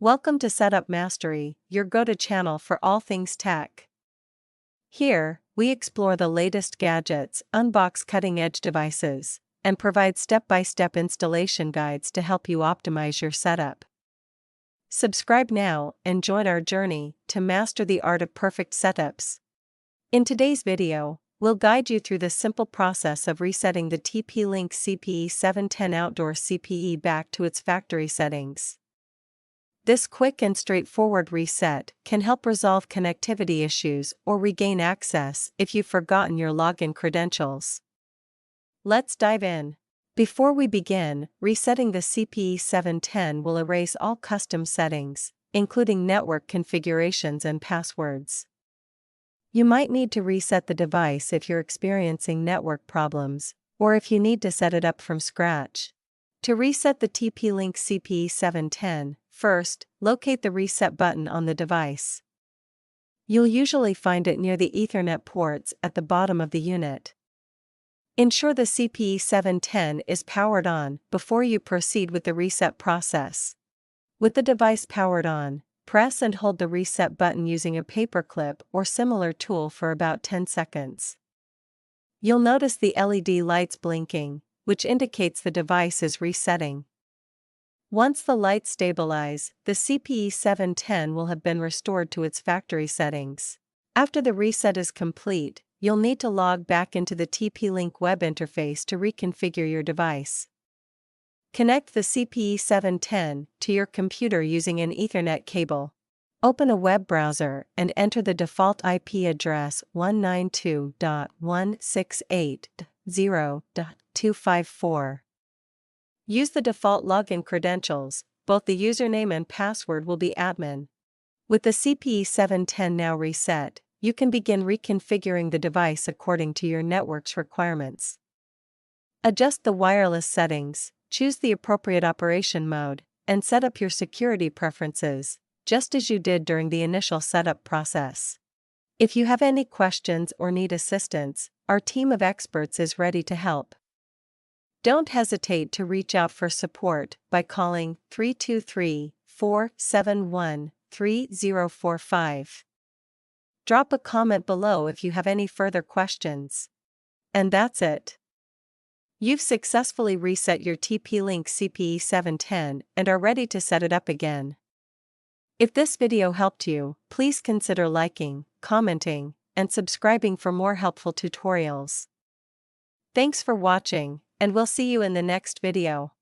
Welcome to Setup Mastery, your go-to channel for all things tech. Here, we explore the latest gadgets, unbox cutting-edge devices, and provide step-by-step installation guides to help you optimize your setup. Subscribe now and join our journey to master the art of perfect setups. In today's video, we'll guide you through the simple process of resetting the TP-Link CPE610 Outdoor CPE back to its factory settings. This quick and straightforward reset can help resolve connectivity issues or regain access if you've forgotten your login credentials. Let's dive in. Before we begin, resetting the CPE610 will erase all custom settings, including network configurations and passwords. You might need to reset the device if you're experiencing network problems, or if you need to set it up from scratch. To reset the TP-Link CPE610, first, locate the reset button on the device. You'll usually find it near the Ethernet ports at the bottom of the unit. Ensure the CPE610 is powered on before you proceed with the reset process. With the device powered on, press and hold the reset button using a paperclip or similar tool for about 10 seconds. You'll notice the LED lights blinking, which indicates the device is resetting. Once the lights stabilize, the CPE610 will have been restored to its factory settings. After the reset is complete, you'll need to log back into the TP-Link web interface to reconfigure your device. Connect the CPE610 to your computer using an Ethernet cable. Open a web browser and enter the default IP address 192.168.0.254. Use the default login credentials, both the username and password will be admin. With the CPE610 now reset, you can begin reconfiguring the device according to your network's requirements. Adjust the wireless settings, choose the appropriate operation mode, and set up your security preferences, just as you did during the initial setup process. If you have any questions or need assistance, our team of experts is ready to help. Don't hesitate to reach out for support by calling 323-471-3045. Drop a comment below if you have any further questions. And that's it. You've successfully reset your TP-Link CPE610 and are ready to set it up again. If this video helped you, please consider liking, commenting, and subscribing for more helpful tutorials. Thanks for watching, and we'll see you in the next video.